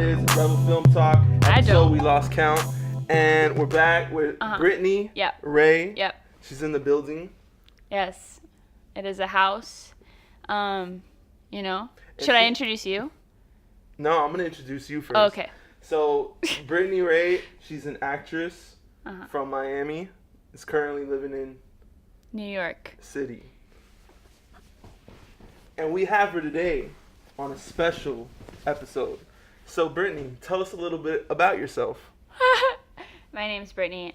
it is. Rebel Film Talk. Episode we lost count. And we're back with Brittney Rae. Yep. She's in the building. Yes. It is a house. You know. Should I introduce you? No, I'm going to introduce you first. Oh, okay. So, Brittney Rae, she's an actress from Miami. Is currently living in New York City. And we have her today on a special episode. So, Brittney, tell us a little bit about yourself. My name's Brittney.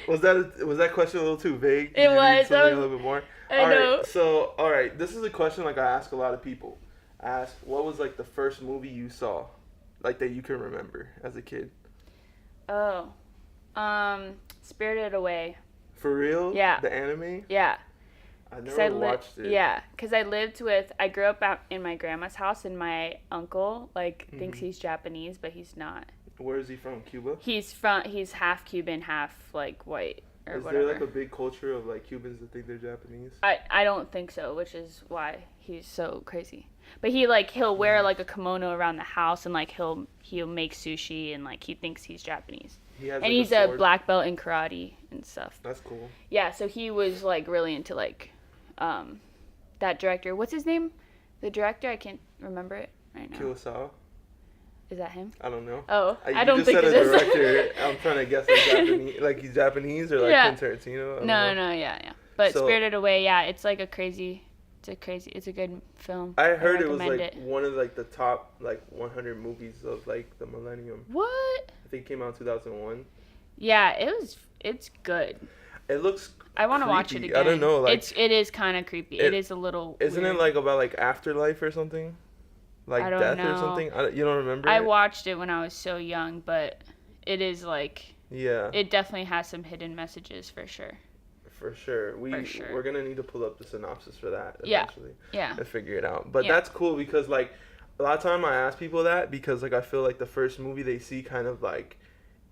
Was that question a little too vague? It was. A little bit more? I know. Right, so, all right. This is a question like I ask a lot of people. I ask, what was like the first movie you saw, like that you can remember as a kid? Oh, Spirited Away. For real? Yeah. The anime? Yeah. I never watched it. Yeah, because I grew up out in my grandma's house, and my uncle thinks he's Japanese, but he's not. Where is he from? Cuba? He's half Cuban, half white or is whatever. Is there a big culture of Cubans that think they're Japanese? I don't think so, which is why he's so crazy. But he'll wear a kimono around the house, and he'll make sushi, and he thinks he's Japanese. He's a black belt in karate and stuff. That's cool. Yeah, so he was really into that director. What's his name? The director, I can't remember it right now. Kurosawa? Is that him? I don't know. Oh, I don't think it is. You just said a director. I'm trying to guess Japanese, he's Japanese or Quentin Tarantino. No, yeah. But Spirited Away, yeah, it's a good film. I heard it was one of the top 100 movies of the millennium. What? I think it came out in 2001. Yeah, it's good. It looks I want to watch it again. I don't know. It is kind of creepy. It is a little Isn't weird. it about afterlife or something? I don't death know. or something? You don't remember I watched it when I was so young, but it is yeah. It definitely has some hidden messages for sure. For sure. We're going to need to pull up the synopsis for that eventually. Yeah. And figure it out. But that's cool because a lot of time I ask people that because I feel the first movie they see kind of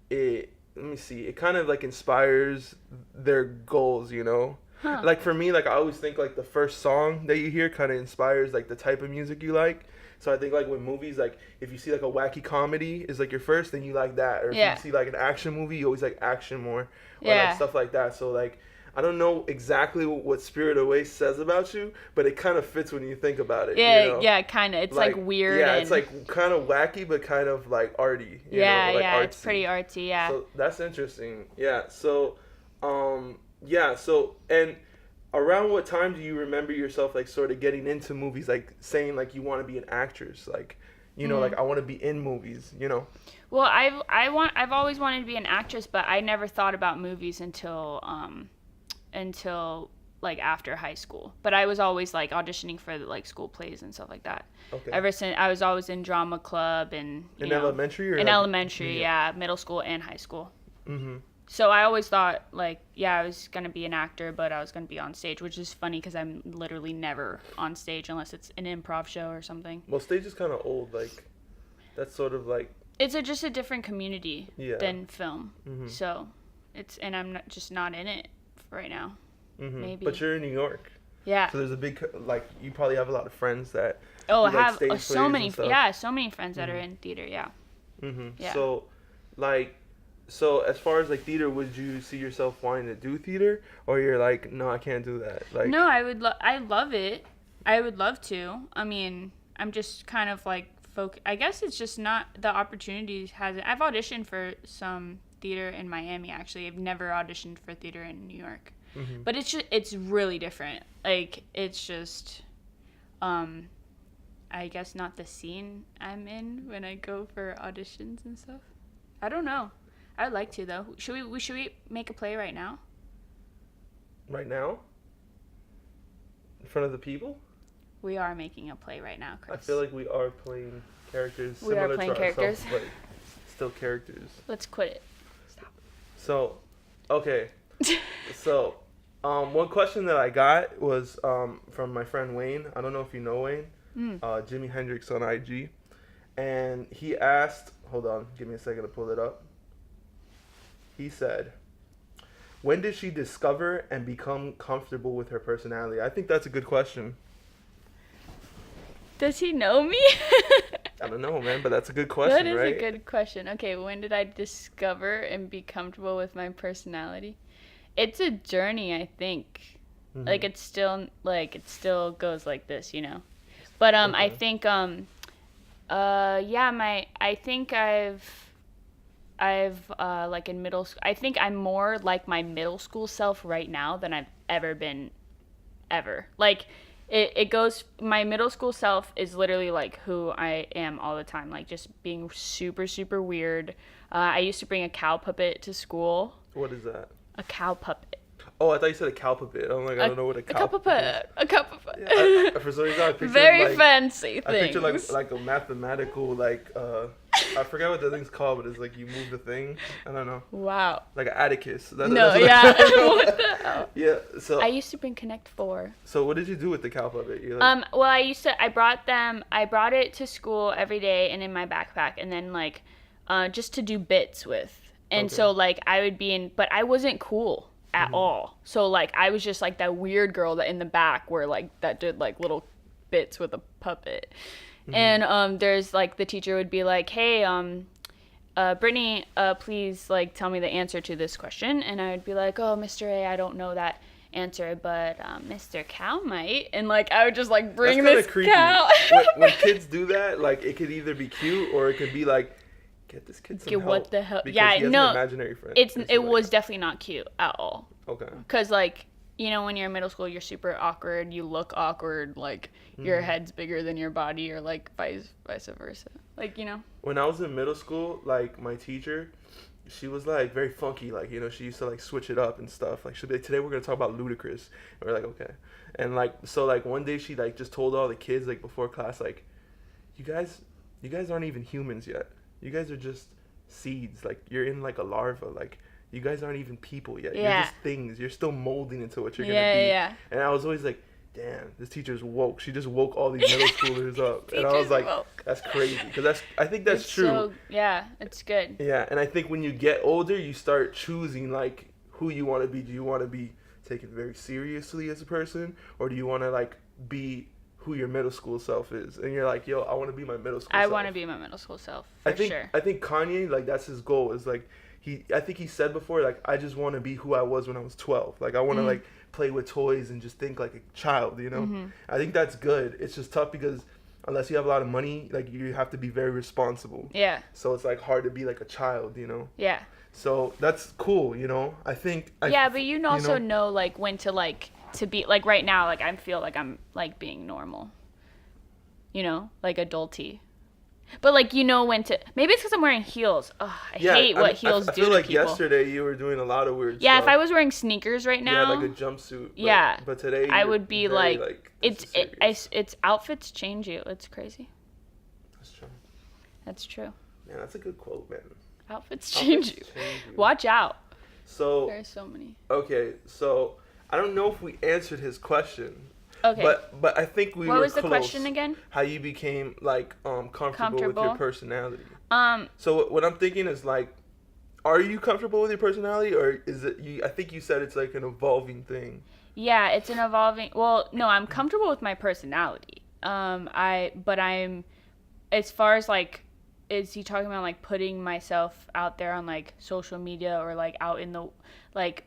it, let me see, it kind of inspires their goals, you know? Huh. For me, I always think the first song that you hear kind of inspires the type of music you like. So I think with movies, if you see a wacky comedy is your first, then you like that. Or if you see an action movie, you always like action more. Or stuff like that. So I don't know exactly what Spirited Away says about you, but it kind of fits when you think about it. Yeah, you know? Yeah, kind of. It's weird. Yeah, and... it's kind of wacky, but kind of arty. You know? Yeah, artsy. It's pretty artsy. Yeah. So that's interesting. Yeah. So, So and around what time do you remember yourself sort of getting into movies, saying you want to be an actress, I want to be in movies, you know? Well, I've always wanted to be an actress, but I never thought about movies until after high school. But I was always auditioning for school plays and stuff like that. Okay. Ever since I was always in drama club and elementary or elementary, middle school and high school. Mm-hmm. So I always thought I was gonna be an actor, but I was gonna be on stage, which is funny because I'm literally never on stage unless it's an improv show or something. Well, stage is kind of old. That's sort of it's just a different community than film. Mm-hmm. So and I'm just not in it right now. Mm-hmm. Maybe. But you're in New York. Yeah. So there's a big you probably have a lot of friends that. I have so many friends that are in theater. Yeah. Mm-hmm. Yeah. So, So as far as theater, would you see yourself wanting to do theater, or you're no, I can't do that? No, I would. I love it. I would love to. I mean, I'm just kind of I guess it's just not the opportunities hasn't. I've auditioned for some theater in Miami. Actually, I've never auditioned for theater in New York. Mm-hmm. But it's really different. It's just, I guess not the scene I'm in when I go for auditions and stuff. I don't know. I'd like to though. Should we make a play right now? Right now? In front of the people? We are making a play right now, Chris. I feel we are playing characters. We are playing characters. But still characters. Let's quit it. Stop. So, okay. So, one question that I got was from my friend Wayne. I don't know if you know Wayne. Jimi Hendrix on IG. And he asked, hold on, give me a second to pull it up. He said, when did she discover and become comfortable with her personality? I think that's a good question. Does he know me? I don't know, man, but that's a good question, That is right? a good question. Okay, when did I discover and be comfortable with my personality? It's a journey, I think. Mm-hmm. Like it still goes like this, you know. But Okay. I think I think I've like in middle school, I think I'm more like my middle school self right now than I've ever been ever. Like it goes, my middle school self is literally like who I am all the time, like just being super super weird. I used to bring a cow puppet to school. What is that? A cow puppet. Oh, I thought you said a cow puppet. I'm like, I don't know what a cow puppet is. A cow puppet. Yeah, for some reason, I pictured Very fancy I things. picture like a mathematical I forgot what the thing's called, but it's like you move the thing. I don't know. Wow. Like an Atticus. No, yeah. What the hell? Yeah. So I used to bring Connect 4. So what did you do with the cow puppet? You like, Well, I brought it to school every day and in my backpack, and then like, just to do bits with. And Okay. so like I would be in, but I wasn't cool at all. So like I was just like that weird girl that in the back where like that did like little bits with a puppet. And there's like the teacher would be like, hey, Brittney, please like tell me the answer to this question. And I would be like, oh, Mr. A, I don't know that answer, but Mr. Cow might. And like I would just like bring that's this creepy. cow. when kids do that, like it could either be cute or it could be like, get this kid some help. What the hell? Because Yeah, he has no, an imaginary friend. it was definitely not cute at all. Okay. Because like, you know, when you're in middle school, you're super awkward. You look awkward. Like your head's bigger than your body, or like vice versa. Like, you know. When I was in middle school, like my teacher, she was like very funky. Like, you know, she used to like switch it up and stuff. Like she'd be like, today we're gonna talk about Ludacris. And we're like, okay. And like so like one day she like just told all the kids like before class like, you guys aren't even humans yet. You guys are just seeds. Like you're in like a larva. Like you guys aren't even people yet. Yeah. You're just things. You're still molding into what you're gonna be. Yeah. And I was always like, damn, this teacher's woke. She just woke all these middle schoolers up. And I was like, woke. that's crazy. Because I think that's It's true. So, yeah, it's good. Yeah, and I think when you get older, you start choosing like who you want to be. Do you want to be taken very seriously as a person, or do you want to like be who your middle school self is? And you're like, yo, I want to be my middle school self. I want to be my middle school self for sure. I think Kanye, like that's his goal. Is like I think he said before, like I just want to be who I was when I was 12. Like I want to like play with toys and just think like a child. You know, I think that's good. It's just tough because unless you have a lot of money, like you have to be very responsible. Yeah. So it's like hard to be like a child, you know. Yeah. So that's cool, you know. I think. Yeah, but you also know like when to like to be like right now. Like I feel like I'm like being normal. You know, like adulty. But like you know when to. Maybe it's because I'm wearing heels. Ugh, I hate what heels do to people. I feel like yesterday you were doing a lot of weird Yeah, stuff. if I was wearing sneakers right now. Yeah, like a jumpsuit. Yeah. But today I would be like it's it's outfits change you. It's crazy. That's true. That's true. Man, that's a good quote, man. Outfits change you. Watch out. So There's so many. Okay, so I don't know if we answered his question. Okay. But I think we were What was the close. question again? How you became like comfortable with your personality. So what I'm thinking is like, are you comfortable with your personality, or is it you? I think you said it's like an evolving thing. Yeah, it's an evolving. Well, no, I'm comfortable with my personality. But I'm, as far as like, is he talking about like putting myself out there on like social media or like out in the like.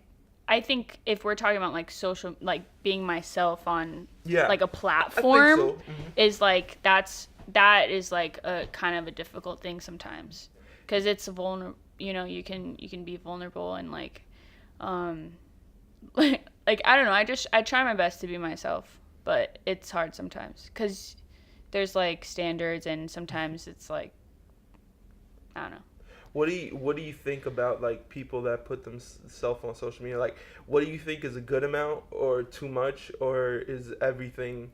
I think if we're talking about like social, like being myself on like a platform, I think so. is like that is like a kind of a difficult thing sometimes, because it's vulnerable. You know, you can be vulnerable and like like I don't know. I try my best to be myself, but it's hard sometimes because there's like standards, and sometimes it's like I don't know. What do you think about like people that put themselves on social media? Like, what do you think is a good amount or too much, or is everything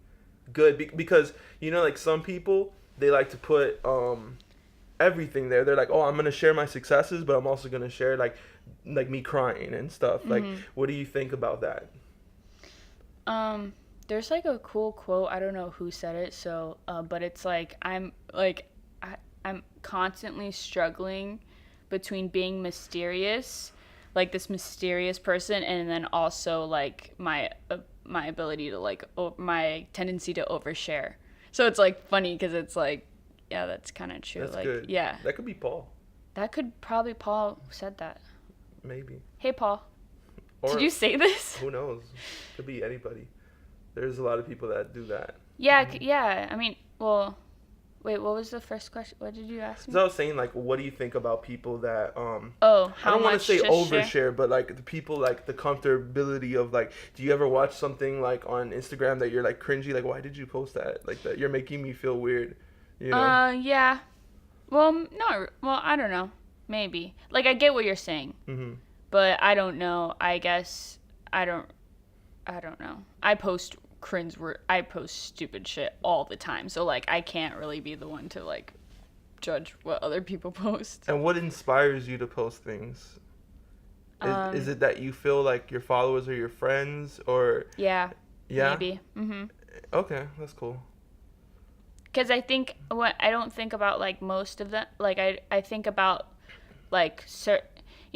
good? Because you know, like some people, they like to put everything there. They're like, oh, I'm gonna share my successes, but I'm also gonna share like me crying and stuff. Like, what do you think about that? There's like a cool quote. I don't know who said it. So, but it's like I'm constantly struggling between being mysterious, like this mysterious person, and then also like my ability to like my tendency to overshare. So it's like funny because it's like, yeah, that's kind of true. That's like, good. yeah, That could be Paul. that could probably Paul said that. Maybe. Hey, Paul. Or, did you say this? Who knows? Could be anybody. There's a lot of people that do that. Yeah, yeah. I mean, well, wait, what was the first question? What did you ask me? So I was saying, like, what do you think about people that how I don't want to say overshare, share? but like the people, like the comfortability of like, do you ever watch something like on Instagram that you're like cringy, like, why did you post that? Like that you're making me feel weird, you know? Yeah. Well, no. Well, I don't know. Maybe. Like, I get what you're saying. Mm-hmm. But I don't know. I guess I don't know. I post stupid shit all the time. So like I can't really be the one to like judge what other people post. And what inspires you to post things? Is it that you feel like your followers are your friends, or Yeah. Yeah? Maybe. Mhm. Okay, that's cool. Cuz I think I don't think about like most of them. Like I think about like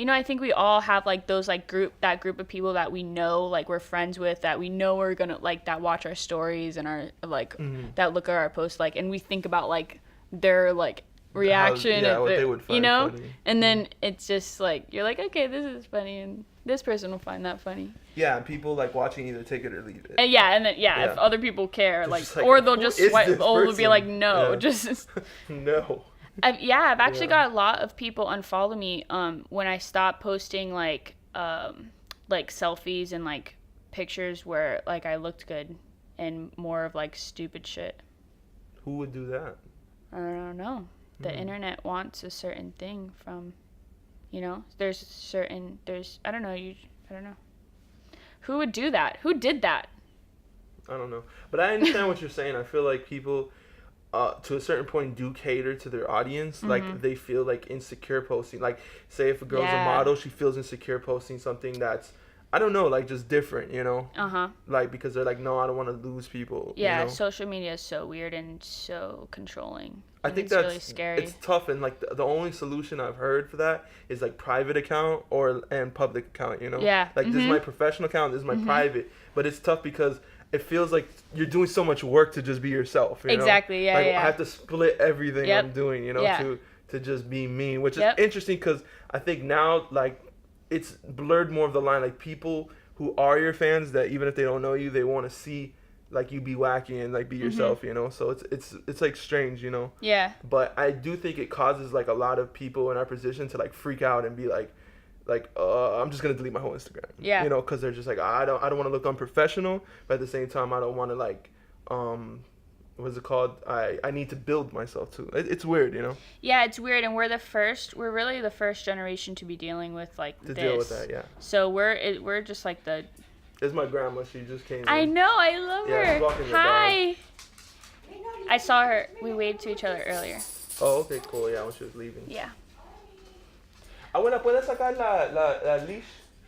I think we all have like those like group of people that we know, like we're friends with, that we know are gonna like that watch our stories and our like that look at our posts, like, and we think about like their like reaction, what they would find funny. And then it's just like you're like, okay, this is funny, and this person will find that funny. Yeah, people like watching either take it or leave it. And then if other people care, like just like, or they'll just swipe, or they'll be like, person? no, Yeah. just No. I've actually got a lot of people unfollow me when I stopped posting like selfies and like pictures where like I looked good, and more of like stupid shit. Who would do that? I don't know. The internet wants a certain thing from, I don't know. Who would do that? Who did that? I don't know. But I understand what you're saying. I feel like people to a certain point do cater to their audience. Like they feel like insecure posting, like say if a girl's a model, she feels insecure posting something that's, I don't know, like just different, like because they're like, no, I don't want to lose people. Social media is so weird and so controlling. I think it's that's really scary. It's tough, and like the only solution I've heard for that is like private account and public account, like this is my professional account, this is my private, but it's tough because it feels like you're doing so much work to just be yourself. Exactly. Yeah. Like yeah. I have to split everything I'm doing, to just be me, which is interesting because I think now like it's blurred more of the line. Like people who are your fans, that even if they don't know you, they want to see like you be wacky and like be yourself, So it's like strange, Yeah. But I do think it causes like a lot of people in our position to like freak out and be like I'm just gonna delete my whole Instagram. Yeah. Because they're just like, I don't want to look unprofessional, but at the same time I don't want to like what's it called? I need to build myself too. It's weird, Yeah, it's weird, and we're really the first generation to be dealing with like to this. deal with that. Yeah. So we're just like the. It's my grandma. She just came. I know. I love her. She's walking the Hi. I saw her. We waved to each other earlier. Oh, okay, cool. Yeah, when she was leaving. Yeah. Abuela, ¿puedes sacar la leash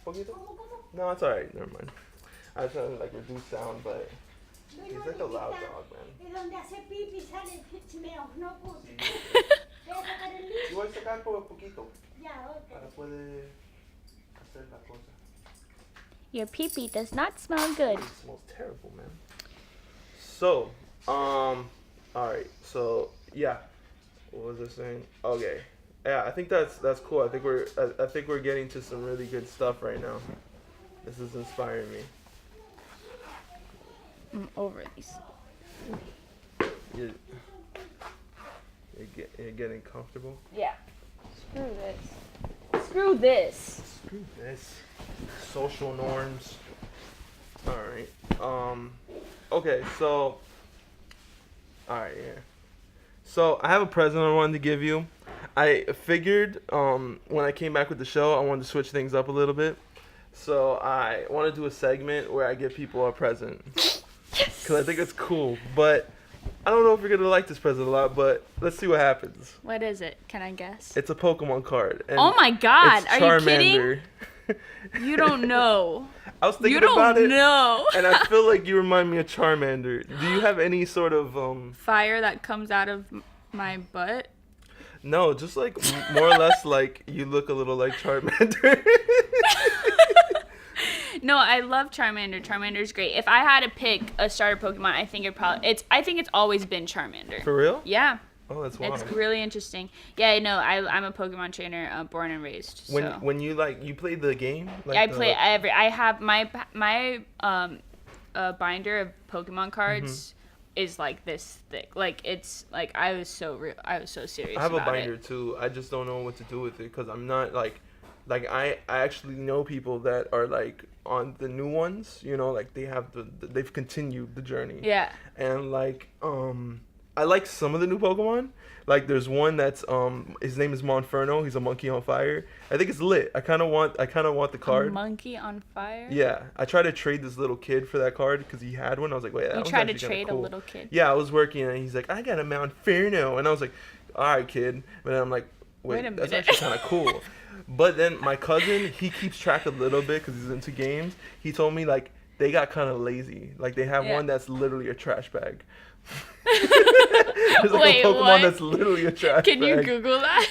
un poquito? No, it's alright. Never mind. I was trying to like reduce sound, but he's like a loud dog, man. Yo voy a sacar por poquito. Para puede hacer la cosa. Your pee-pee does not smell good. It smells terrible, man. So, alright. So, yeah. What was I saying? Okay. Yeah, I think that's cool. I think we're getting to some really good stuff right now. This is inspiring me. I'm over these. You're getting comfortable? Yeah. Screw this. Screw this. Screw this. Social norms. Alright. Okay, so. Alright, yeah. So, I have a present I wanted to give you. I figured when I came back with the show, I wanted to switch things up a little bit. So, I want to do a segment where I give people a present. Because I think it's cool. But I don't know if you're going to like this present a lot, but let's see what happens. What is it? Can I guess? It's a Pokemon card. And oh my god, are you kidding? You don't know. I was thinking about it. You don't know. And I feel like you remind me of Charmander. Do you have any sort of fire that comes out of my butt? No, just like more or less like you look a little like Charmander. No, I love Charmander. Charmander's great. If I had to pick a starter Pokemon, I think it's always been Charmander. For real? Yeah. Oh, that's wild. It's really interesting. Yeah, no, I'm a Pokemon trainer, born and raised. So. When you played the game? Like I play I have my binder of Pokemon cards is like this thick. Like it's like I was so serious. I have a about binder too. I just don't know what to do with it because I'm not like I actually know people that are like on the new ones. You know, like they've continued the journey. Yeah. And like I like some of the new Pokemon. Like there's one that's his name is Monferno. He's a monkey on fire. I think it's lit. I kind of want the card. A monkey on fire? Yeah. I tried to trade this little kid for that card because he had one. I was like, wait, that one's tried to actually trade cool. a little kid? Yeah, I was working and he's like, I got a Monferno, and I was like, all right, kid. But I'm like, wait, that's actually kind of cool. But then my cousin, he keeps track a little bit because he's into games. He told me like they got kind of lazy. Like they have one that's literally a trash bag. There's like a Pokemon that's literally a trash bag. Can you Google that?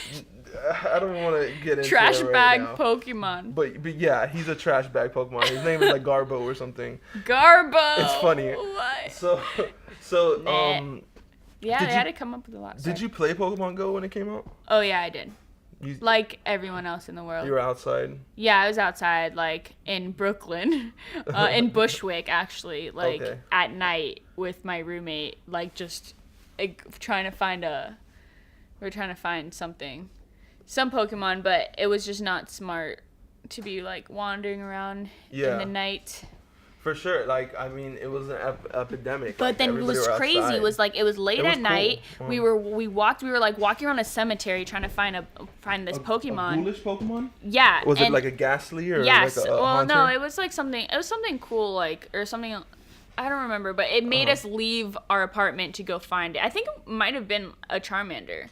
I don't want to get into trash it right bag now. Pokemon. But yeah, he's a trash bag Pokemon. His name is like Garbo or something. Garbo. It's funny. What? So yeah, I had to come up with a lot. Did you play Pokemon Go when it came out? Oh yeah, I did. Like everyone else in the world. You were outside? Yeah, I was outside, like, in Brooklyn, in Bushwick, actually, like, at night with my roommate, like, just trying to find something, some Pokemon, but it was just not smart to be, like, wandering around in the night. For sure, like, I mean, it was an epidemic. But like, then what was crazy outside. Was, like, it was late at night. Cool. We were like, walking around a cemetery trying to find this Pokemon. A ghoulish Pokemon? Yeah. Was it, like, a Ghastly or yes. like a well, Haunter? no, it was, like, something cool, like, or something, I don't remember, but it made us leave our apartment to go find it. I think it might have been a Charmander.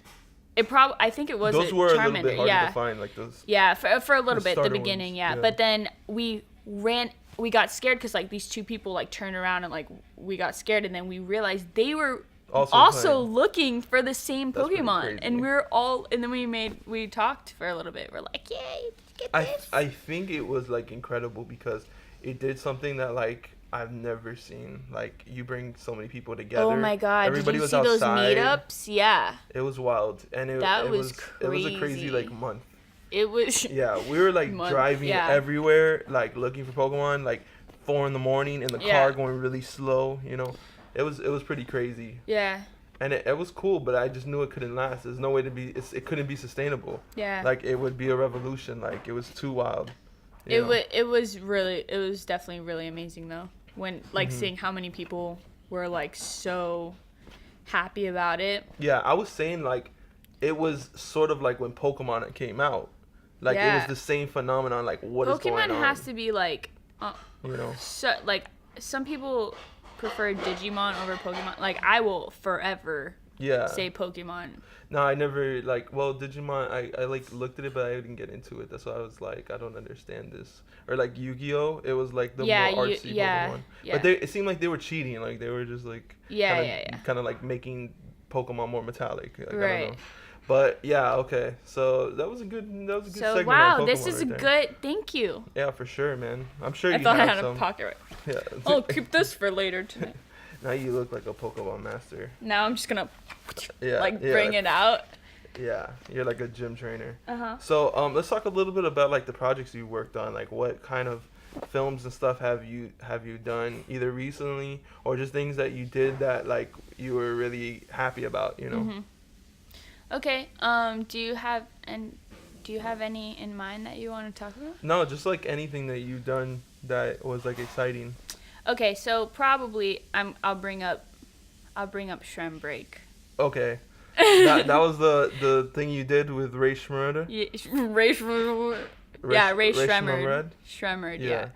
I think it was those a were Charmander. A little bit hard to find, like those. Yeah, for a little bit at the beginning, ones. yeah. But then we got scared because like these two people like turned around and like we got scared, and then we realized they were also looking for the same Pokemon, and and then we talked for a little bit. We're like, yay, get this. I think it was like incredible because it did something that like I've never seen. Like you bring so many people together. Oh my god! Everybody did you was see outside. those meetups? Yeah. It was wild, and it was crazy. It was a crazy like month. It was. Yeah, we were like driving everywhere, like looking for Pokemon, like 4 a.m. in the car, going really slow. You know, it was pretty crazy. Yeah. And it was cool, but I just knew it couldn't last. There's no way to be. It couldn't be sustainable. Yeah. Like it would be a revolution. Like it was too wild. It was definitely really amazing though. When like seeing how many people were like so happy about it. Yeah, I was saying like it was sort of like when Pokemon came out. Like it was the same phenomenon. Like what is going on? Pokemon has to be like, you know, so like some people prefer Digimon over Pokemon. Like I will forever say Pokemon. No, I never like. Well, Digimon, I like looked at it, but I didn't get into it. That's why I was like, I don't understand this. Or like Yu-Gi-Oh, it was like the more artsy Pokemon. Yeah. But it seemed like they were cheating. Like they were just like kind of like making Pokemon more metallic. Like, right. I don't know. But yeah, okay. So that was a good segment. So wow, this is good. Thank you. Yeah, for sure, man. I'm sure I thought I had a pocket. Yeah. I'll keep this for later tonight. Now you look like a Pokemon master. Now I'm just gonna bring it out. Yeah, you're like a gym trainer. Uh-huh. So let's talk a little bit about like the projects you worked on. Like what kind of films and stuff have you done either recently or just things that you did that like you were really happy about, you know? Mm-hmm. Okay. Do you have any in mind that you want to talk about? No, just like anything that you've done that was like exciting. Okay, so probably I'll bring up Shrem Break. Okay. that was the thing you did with Ray Shmurda? Yeah, Ray Shremmer, yeah.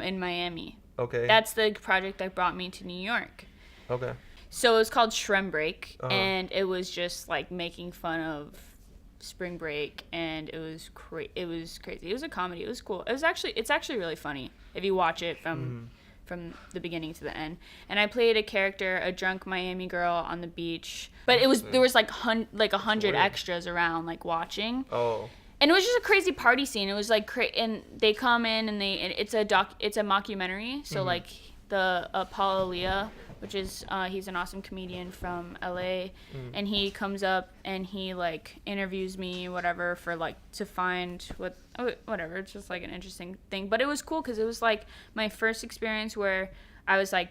In Miami. Okay. That's the project that brought me to New York. Okay. So it was called Shrem Break, and it was just like making fun of spring break, and it was crazy. It was a comedy. It was cool. It's actually really funny if you watch it from from the beginning to the end. And I played a character, a drunk Miami girl on the beach. But it was there was like 100 extras around like watching. Oh. And it was just a crazy party scene. It was like and they come in and it's a mockumentary. So like the Paul Elia, which is he's an awesome comedian from LA, and he comes up and he like interviews me whatever for like to find whatever. It's just like an interesting thing, but it was cool because it was like my first experience where I was like,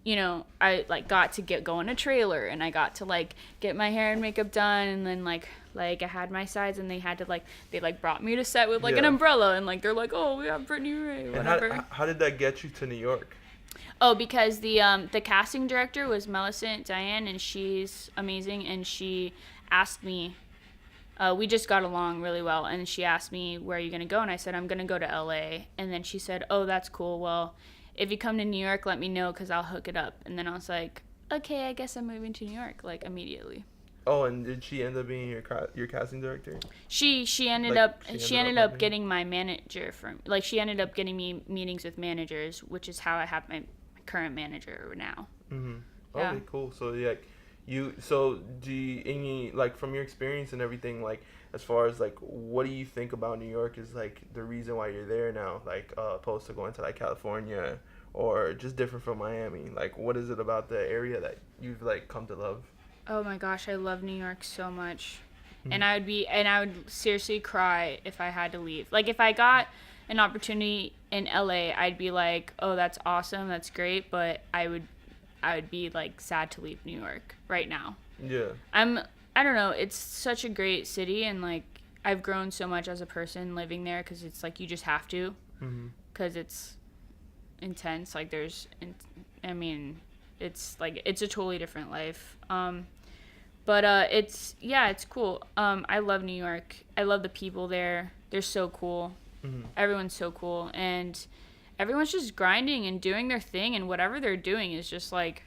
you know, I like got to go in a trailer and I got to like get my hair and makeup done, and then like I had my sides and they had to they brought me to set with like an umbrella, and like they're like, oh, we have Brittney Rae, whatever. And how did that get you to New York? Oh, because the casting director was Millicent Diane, and she's amazing, and she asked me, we just got along really well, and she asked me, where are you going to go? And I said, I'm going to go to LA. And then she said, oh, that's cool. Well, if you come to New York, let me know because I'll hook it up. And then I was like, okay, I guess I'm moving to New York, like immediately. Oh, and did she end up being your casting director? She ended up getting my manager she ended up getting me meetings with managers, which is how I have my current manager now. Mm-hmm. Yeah. Okay, cool. So do you like from your experience and everything, like as far as like what do you think about New York is like the reason why you're there now, like opposed to going to like California or just different from Miami? Like what is it about the area that you've like come to love? Oh my gosh, I love New York so much. And I would seriously cry if I had to leave. Like if I got an opportunity in LA, I'd be like, "Oh, that's awesome. That's great," but I would be like sad to leave New York right now. Yeah. I don't know, it's such a great city, and like I've grown so much as a person living there cuz it's like you just have to. Cuz it's intense. Like it's like it's a totally different life. But it's cool. I love New York. I love the people there. They're so cool. Everyone's so cool, and everyone's just grinding and doing their thing, and whatever they're doing is just like,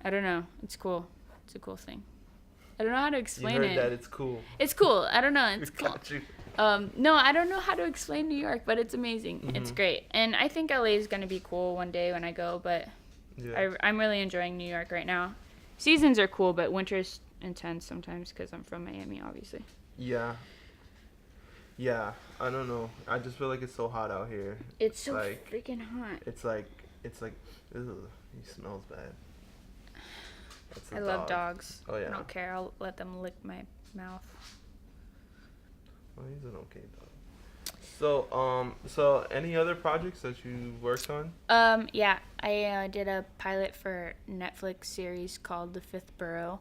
I don't know. It's cool. It's a cool thing. I don't know how to explain it. You heard that it's cool. It's cool. I don't know. It's cool. Got you. No, I don't know how to explain New York, but it's amazing. It's great, and I think LA is gonna be cool one day when I go, but. Yeah. I'm really enjoying New York right now. Seasons are cool, but winter's intense sometimes because I'm from Miami, obviously. Yeah, I don't know. I just feel like it's so hot out here. It's so like, freaking hot. It's like, ew, he smells bad. I love dogs. Oh, yeah. I don't care. I'll let them lick my mouth. Well, he's an okay dog. So any other projects that you worked on? Yeah, I did a pilot for a Netflix series called The Fifth Borough.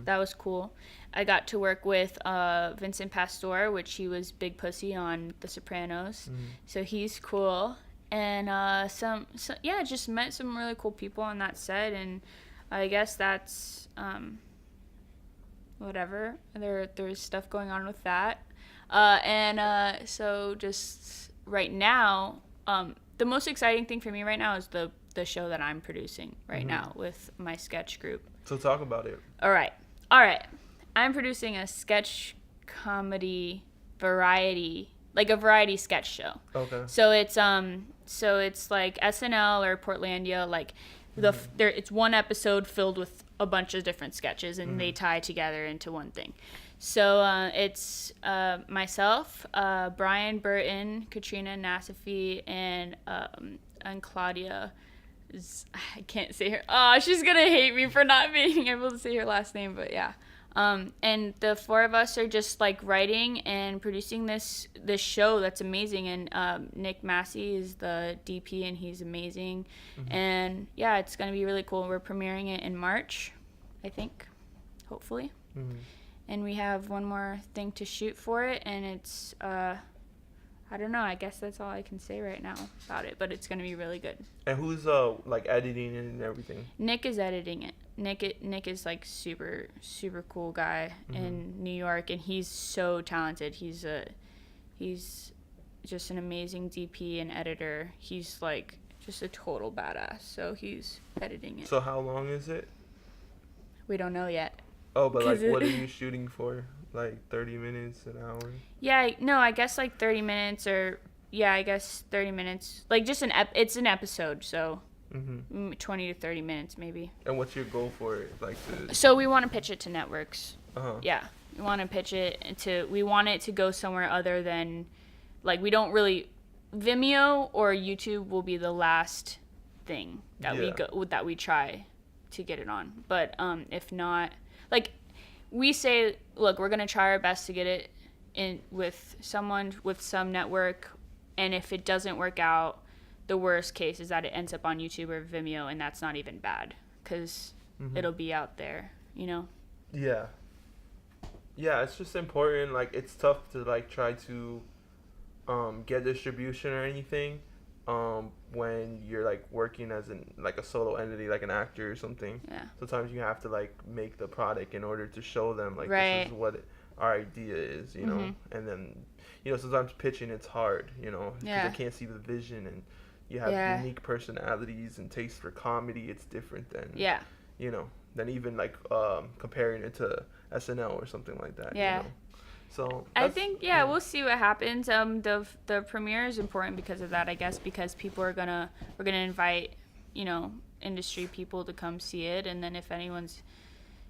That was cool. I got to work with Vincent Pastore, which he was Big Pussy on The Sopranos. So he's cool. And just met some really cool people on that set, and I guess that's whatever. There's stuff going on with that. So just right now, the most exciting thing for me right now is the show that I'm producing right now with my sketch group. So talk about it. All right. I'm producing a sketch comedy variety sketch show. Okay. So it's like SNL or Portlandia, like it's one episode filled with a bunch of different sketches, and they tie together into one thing. So it's myself, Brian Burton, Katrina Nasafi, and Claudia. I can't say her. Oh, she's gonna hate me for not being able to say her last name, but yeah. And the four of us are just like writing and producing this show that's amazing. And Nick Massey is the DP, and he's amazing. And yeah, it's gonna be really cool. We're premiering it in March, I think, hopefully. And we have one more thing to shoot for it, and it's I don't know, I guess that's all I can say right now about it, but it's going to be really good. And who's like editing it and everything? Nick is editing it. Nick is like super cool guy in New York, and he's so talented. He's just an amazing DP and editor. He's like just a total badass. So he's editing it. So how long is it? We don't know yet. Oh, but like what are you shooting for? Like 30 minutes, an hour? Yeah, no, I guess like 30 minutes or I guess 30 minutes. Like, just it's an episode, so 20 to 30 minutes, maybe. And what's your goal for it? Like, So we want to pitch it to networks. Uh-huh. Yeah. We want to pitch it we want it to go somewhere other than, like, we don't really, Vimeo or YouTube will be the last thing that we try to get it on. But if not, like, we say, look, we're going to try our best to get it in with some network, and if it doesn't work out, the worst case is that it ends up on YouTube or Vimeo, and that's not even bad, because it'll be out there, you know? Yeah. Yeah, it's just important. Like, it's tough to, like, try to get distribution or anything when you're, like, working as a solo entity, like an actor or something. Yeah. Sometimes you have to, like, make the product in order to show them, like, right. This is what our idea is, you know? And then, you know, sometimes pitching, it's hard, you know? Because they can't see the vision, and you have unique personalities and taste for comedy. It's different than, you know, than even, like, comparing it to SNL or something like that. Yeah. You know? So I think we'll see what happens. The premiere is important because of that, I guess, because we're gonna invite, you know, industry people to come see it, and then if anyone's,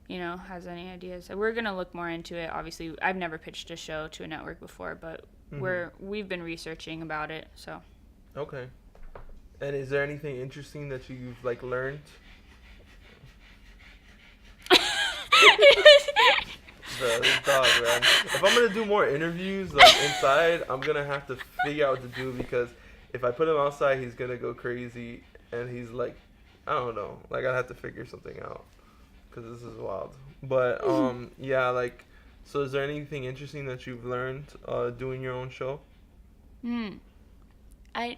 you know, has any ideas, we're gonna look more into it. Obviously, I've never pitched a show to a network before, but we've been researching about it. So. Okay. And is there anything interesting that you've, like, learned? This dog, man. If I'm gonna do more interviews, like, inside, I'm gonna have to figure out what to do, because if I put him outside, he's gonna go crazy, and he's like, I don't know, like, I'd have to figure something out, because this is wild. But yeah, like, so is there anything interesting that you've learned doing your own show? I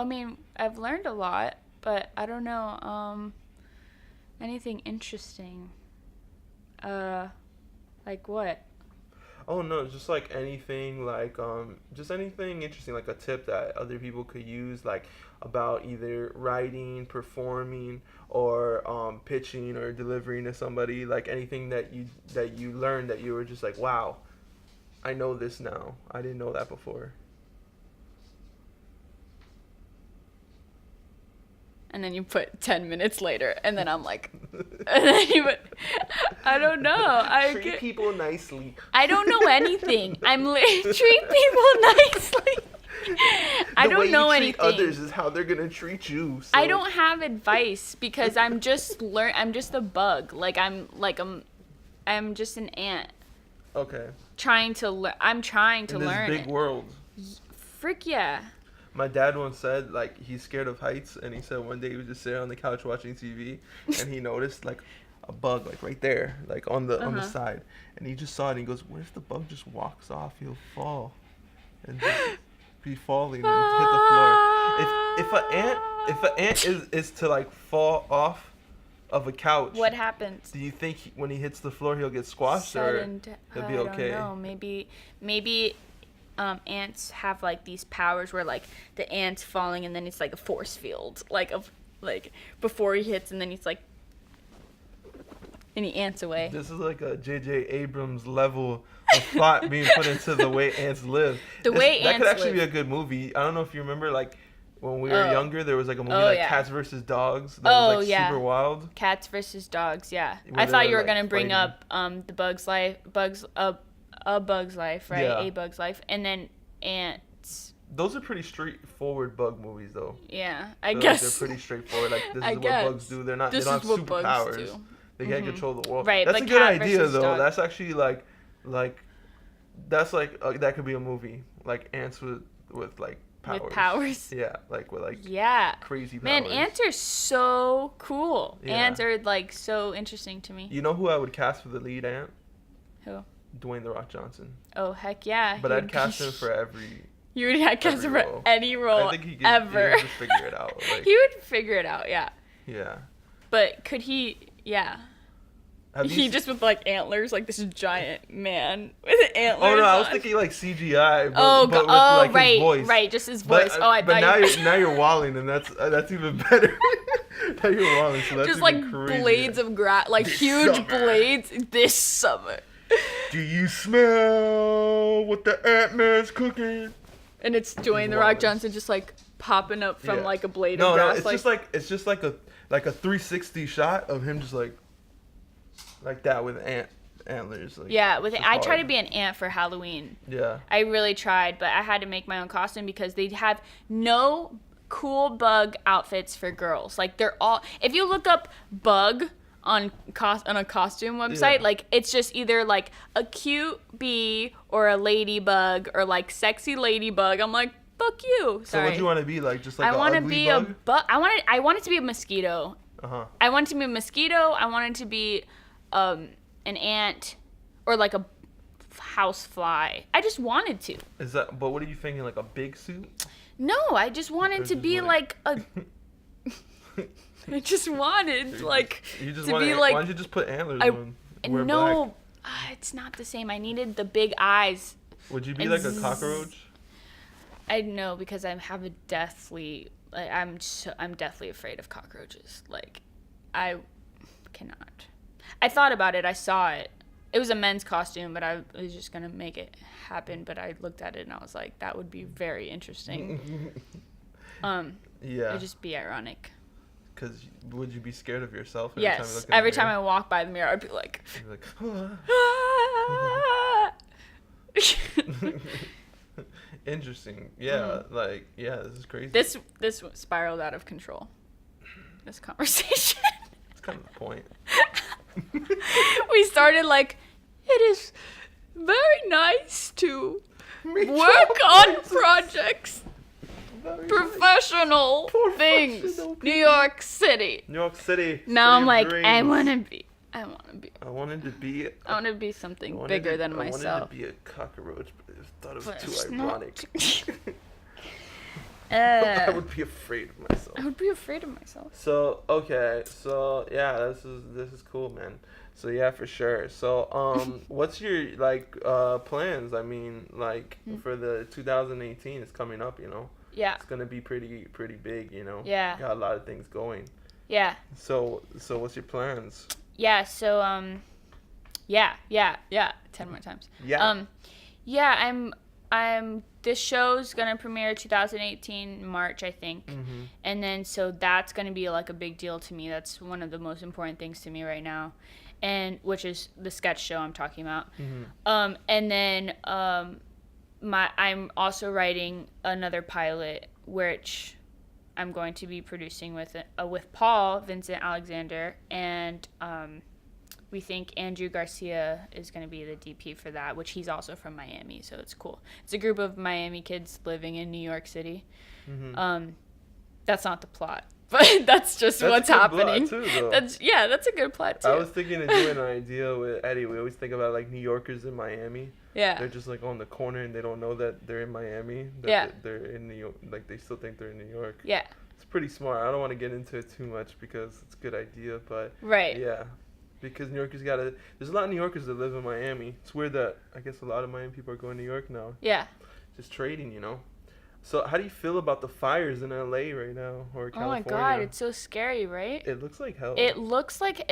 mean, I've learned a lot, but I don't know anything interesting. Like what? Oh no, just like anything, like just anything interesting, like a tip that other people could use, like about either writing, performing, or pitching or delivering to somebody, like anything that you learned that you were just like, wow, I know this now. I didn't know that before. And then you put 10 minutes later, and then I'm like, and then I don't know. Treat people nicely. I don't know anything. Treat people nicely. I don't know anything. The way you treat others is how they're gonna treat you. So. I don't have advice, because I'm just I'm just a bug. I'm just an ant. Okay. Trying to learn. I'm trying to learn. In this big world. Frick yeah. My dad once said, like, he's scared of heights, and he said one day he was just sitting on the couch watching TV, and he noticed, like, a bug, like, right there, like, on the side, and he just saw it, and he goes, what if the bug just walks off? He'll fall, and just be falling and hit the floor. If an ant is to, like, fall off of a couch, what happens? Do you think when he hits the floor he'll get squashed, or he'll be okay? I don't know. Maybe. Ants have, like, these powers where, like, the ant's falling, and then it's like a force field, like, before he hits, and then he's like, and he ants away. This is like a J.J. Abrams level of plot being put into the way ants live. That could actually be a good movie. I don't know if you remember, like, when we were younger, there was, like, a movie Cats vs. Dogs that was, like, super wild. Cats vs. Dogs, yeah. I thought you were going to bring up the A Bug's Life, right? Yeah. A Bug's Life. And then Ants. Those are pretty straightforward bug movies, though. Yeah, I guess. Like, they're pretty straightforward. Like, this is what bugs do. They don't have superpowers. They can't control the world. Right, that's a good idea, though. Dog. That's actually, that could be a movie. Like, ants with like, powers. With powers? Yeah, like, with, like, crazy powers. Man, ants are so cool. Yeah. Ants are, like, so interesting to me. You know who I would cast for the lead ant? Who? Dwayne "The Rock" Johnson. Oh, heck yeah. But I'd cast him for every... You would cast him for any role ever. He would just figure it out. Like, he would figure it out, yeah. Yeah. But could he... Yeah. He just with, like, antlers, like this giant man with antlers. Oh no, I was thinking like CGI, but with like right, his voice. Right, just his voice. But now you're walling, and that's even better. Now you're walling, so that's just even like crazier. Blades of grass, like this huge summer. Blades this summer. Do you smell what the Ant-Man's cooking? And it's Dwayne The Rock Johnson just like popping up from like a blade of grass. No, it's just like a 360 shot of him just like that with antlers. Like, I tried to be an ant for Halloween. Yeah. I really tried, but I had to make my own costume because they have no cool bug outfits for girls. Like they're all, if you look up bug on a costume website, like it's just either like a cute bee or a ladybug or like sexy ladybug. I'm like, fuck you. Sorry. So what do you want to be, like just like I want to be a bug? I wanted to be a mosquito. I wanted to be a mosquito. I wanted to be an ant or like a house fly. I just wanted to. But what are you thinking, like a big suit? No, I just wanted to be like a I just wanted like you just to wanted, be like. Why don't you just put antlers on? No, it's not the same. I needed the big eyes. Would you be like a cockroach? I know, because I have a deathly. Like, I'm deathly afraid of cockroaches. Like, I cannot. I thought about it. I saw it. It was a men's costume, but I was just gonna make it happen. But I looked at it and I was like, that would be very interesting. It'd just be ironic. Because would you be scared of yourself? Every time I walk by the mirror, I'd be like, Interesting. Yeah, this is crazy. This spiraled out of control. This conversation. That's kind of the point. We started like, it is very nice to work on projects. Professional things. New York City. Now I'm like, I want to be something bigger than myself. I wanted to be a cockroach, but I thought it was too ironic. I would be afraid of myself. So this is cool, man. So yeah, for sure. So what's your plans? I mean, for the 2018, it's coming up, you know. Yeah. It's gonna be pretty big, you know. Yeah. Got a lot of things going. Yeah. So what's your plans? Yeah. So 10 more times. Yeah. I'm. This show's gonna premiere 2018 March, I think, and then so that's gonna be like a big deal to me. That's one of the most important things to me right now, and which is the sketch show I'm talking about. And then I'm also writing another pilot, which I'm going to be producing with Paul Vincent Alexander, and we think Andrew Garcia is going to be the DP for that, which he's also from Miami, so it's cool. It's a group of Miami kids living in New York City. That's not the plot, but that's what's happening. Too, that's a good plot too. I was thinking of doing an idea with Eddie. We always think about like New Yorkers in Miami. Yeah. They're just like on the corner and they don't know that they're in Miami. They're in New York. Like they still think they're in New York. Yeah. It's pretty smart. I don't want to get into it too much because it's a good idea, but right. Yeah. Because New Yorkers there's a lot of New Yorkers that live in Miami. It's weird that I guess a lot of Miami people are going to New York now. Yeah. Just trading, you know. So how do you feel about the fires in LA right now or California? Oh my God, it's so scary, right? It looks like hell. It looks like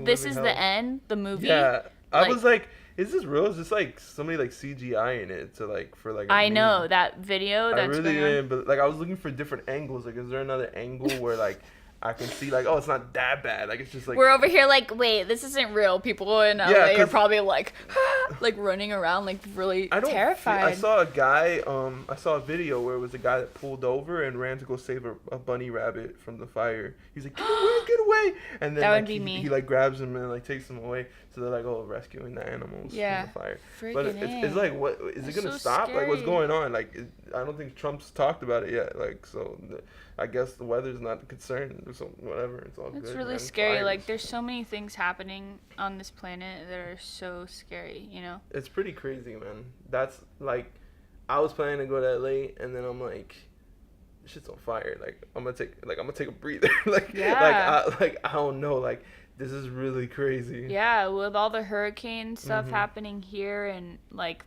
this is hell. The end, the movie. Yeah. I was like, is this real? Is this like somebody like CGI in it to like for like I know that video that's I really didn't, but like I was looking for different angles. Like is there another angle where like I can see like, oh, it's not that bad. Like it's just like we're over here like, wait, this isn't real. People in LA are probably like like running around like really terrified. I saw a guy, I saw a video where it was a guy that pulled over and ran to go save a bunny rabbit from the fire. He's like, get away. And then that would be me. He like grabs him and like takes him away. So they're like, oh, rescuing the animals from the fire. But it's like, what is it gonna stop? Scary. Like what's going on? Like I don't think Trump's talked about it yet. Like so I guess the weather's not a concern. So whatever, it's all good. It's really scary. Fires. Like there's so many things happening on this planet that are so scary, you know? It's pretty crazy, man. That's like I was planning to go to LA and then I'm like, shit's on fire. Like I'm gonna take a breather. I don't know. Like this is really crazy. Yeah, with all the hurricane stuff happening here and like,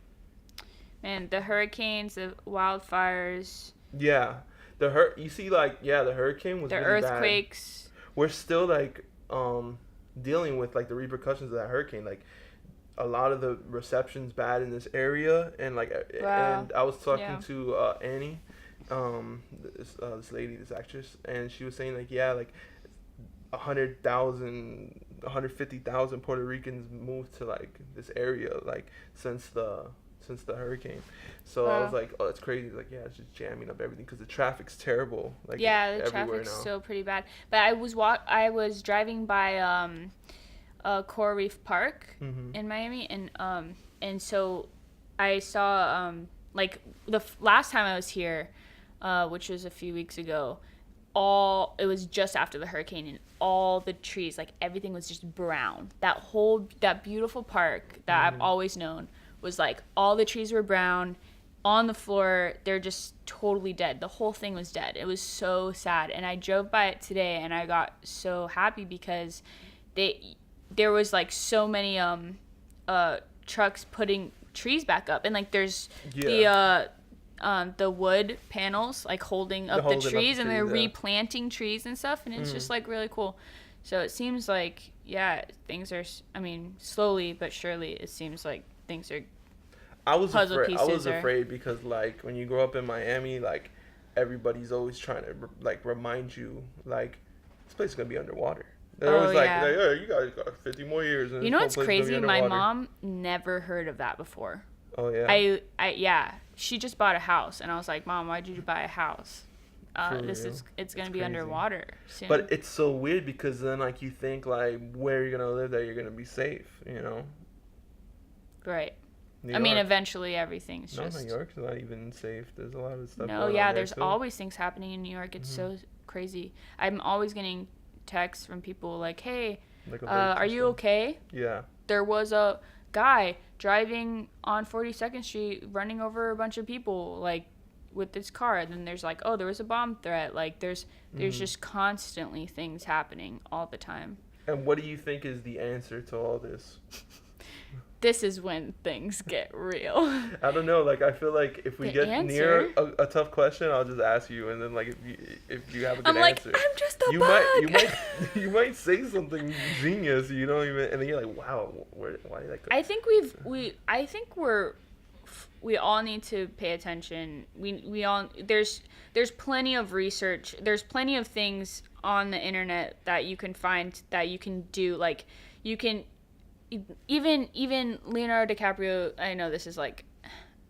man, the hurricanes, the wildfires. Yeah. The hurricane was the really earthquakes. Bad. We're still like dealing with like the repercussions of that hurricane. Like a lot of the reception's bad in this area, and like, and I was talking to Annie, this lady, this actress, and she was saying like, yeah, like 150,000 Puerto Ricans moved to like this area like since the hurricane. So I was like, oh, that's crazy. Like, yeah, it's just jamming up everything because the traffic's terrible. Like, yeah, the traffic's still pretty bad. But I was driving by Coral Reef Park in Miami, and so I saw like the last time I was here, which was a few weeks ago. It was just after the hurricane, and all the trees, like everything was just brown. That beautiful park that I've always known was like all the trees were brown. On the floor, they're just totally dead. The whole thing was dead. It was so sad. And I drove by it today, and I got so happy because there was like so many trucks putting trees back up, and like there's the wood panels like holding up the trees, and they're replanting trees and stuff, and it's just like really cool. So it seems like things are. I mean, slowly but surely, it seems like things are. I was afraid because like when you grow up in Miami, like everybody's always trying to like remind you like this place is gonna be underwater. They're always like, oh, you guys got 50 more years. And you know what's crazy? My mom never heard of that before. Oh yeah. She just bought a house, and I was like, Mom, why did you buy a house? It's gonna be underwater soon. But it's so weird because then like you think like where you're gonna live, that you're gonna be safe, you know? Right. I mean, eventually everything's just. New York's not even safe. There's a lot of stuff. No, yeah, there's always things happening in New York. It's so crazy. I'm always getting texts from people like, "Hey, are you okay?" Yeah. There was a guy driving on 42nd Street running over a bunch of people like with his car. And then there's like, oh, there was a bomb threat. Like there's just constantly things happening all the time. And what do you think is the answer to all this? This is when things get real. I don't know. Like I feel like if we get near a tough question, I'll just ask you, and then like if you have a good answer, I'm just a bug. You might say something genius. You don't even, and then you're like, wow, why did I? I think we all need to pay attention. We all there's plenty of research. There's plenty of things on the internet that you can find that you can do. Like you can. Even Leonardo DiCaprio, I know this is like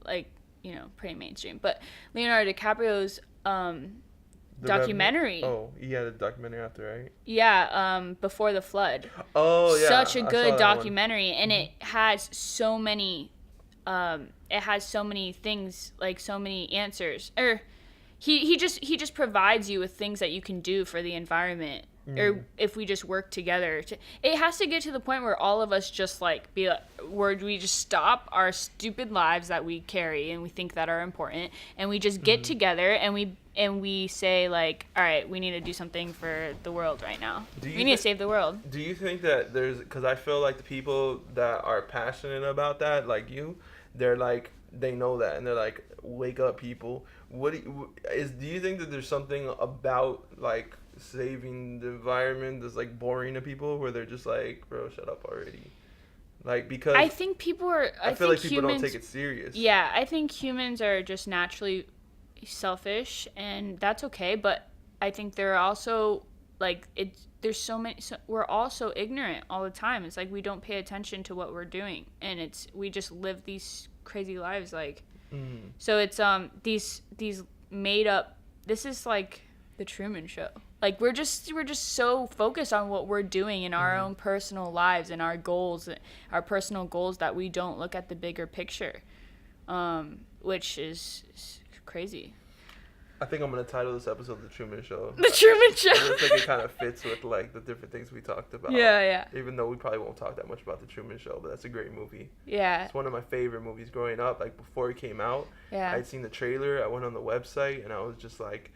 pretty mainstream, but Leonardo DiCaprio's documentary. The documentary after, right? Yeah, Before the Flood. Oh yeah, such a good documentary, and it has so many things, like so many answers. Or he just provides you with things that you can do for the environment. Or if we just work together. It has to get to the point where all of us just like where we just stop our stupid lives that we carry and we think that are important, and we just get together and we say like, all right, we need to do something for the world right now. We need to save the world. Do you think that because I feel like the people that are passionate about that, like you, they're like, they know that, and they're like, wake up, people. Do you think that there's something about like saving the environment that's like boring to people, where they're just like, bro, shut up already? Like, because I think people are. I feel like people don't take it serious. Yeah, I think humans are just naturally selfish, and that's okay. But I think they're also like there's so many. We're also ignorant all the time. It's like we don't pay attention to what we're doing, and we just live these crazy lives. Like, so it's these made up. This is like the Truman Show. Like we're just so focused on what we're doing in our own personal lives and our goals, our personal goals, that we don't look at the bigger picture, which is crazy. I think I'm gonna title this episode "The Truman Show." The Truman Show. I think it kind of fits with like the different things we talked about. Yeah. Even though we probably won't talk that much about The Truman Show, but that's a great movie. Yeah. It's one of my favorite movies growing up. Like before it came out, yeah, I'd seen the trailer. I went on the website and I was just like,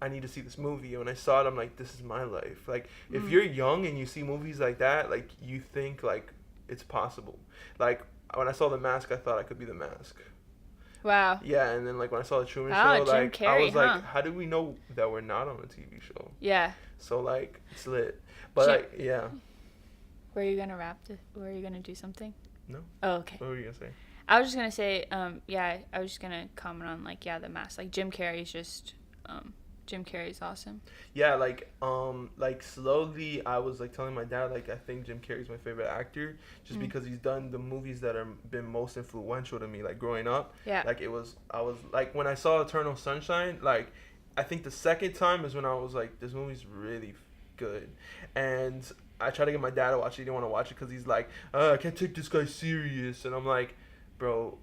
I need to see this movie. And when I saw it, I'm like, this is my life. Like if you're young and you see movies like that, like you think like it's possible. Like when I saw The Mask, I thought I could be The Mask. Wow. Yeah, and then like when I saw The Truman Show, like Carrey, I was like, how do we know that we're not on a TV show? Yeah. So like it's lit, but like yeah. Were you gonna wrap it? Were you gonna do something? No. Oh, okay. What were you gonna say? I was just gonna say, I was just gonna comment on like, the Mask. Like Jim Carrey's just, Jim Carrey's awesome. Yeah, like slowly, I was like telling my dad, like I think Jim Carrey's my favorite actor, just because he's done the movies that have been most influential to me, like growing up. Yeah. Like I was like when I saw Eternal Sunshine, like I think the second time is when I was like, this movie's really good, and I tried to get my dad to watch it. He didn't want to watch it because he's like, I can't take this guy serious, and I'm like, bro.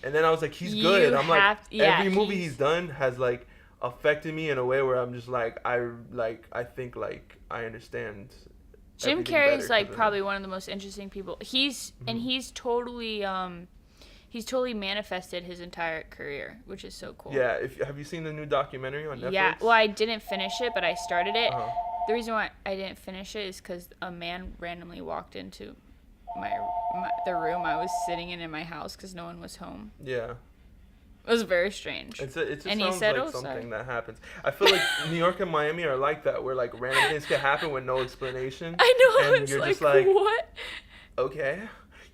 And then I was like, he's good. I'm like, every movie he's done has like affected me in a way where I'm just like, I think like I understand. Jim Carrey's like probably one of the most interesting people. He's totally manifested his entire career, which is so cool. Yeah, have you seen the new documentary on Netflix? Yeah, well, I didn't finish it, but I started it. Uh-huh. The reason why I didn't finish it is because a man randomly walked into the room I was sitting in my house because no one was home. Yeah. It was very strange. It and sounds he said, like something that happens. I feel like New York and Miami are like that, where like random things can happen with no explanation. I know. And you're just like, what? Okay.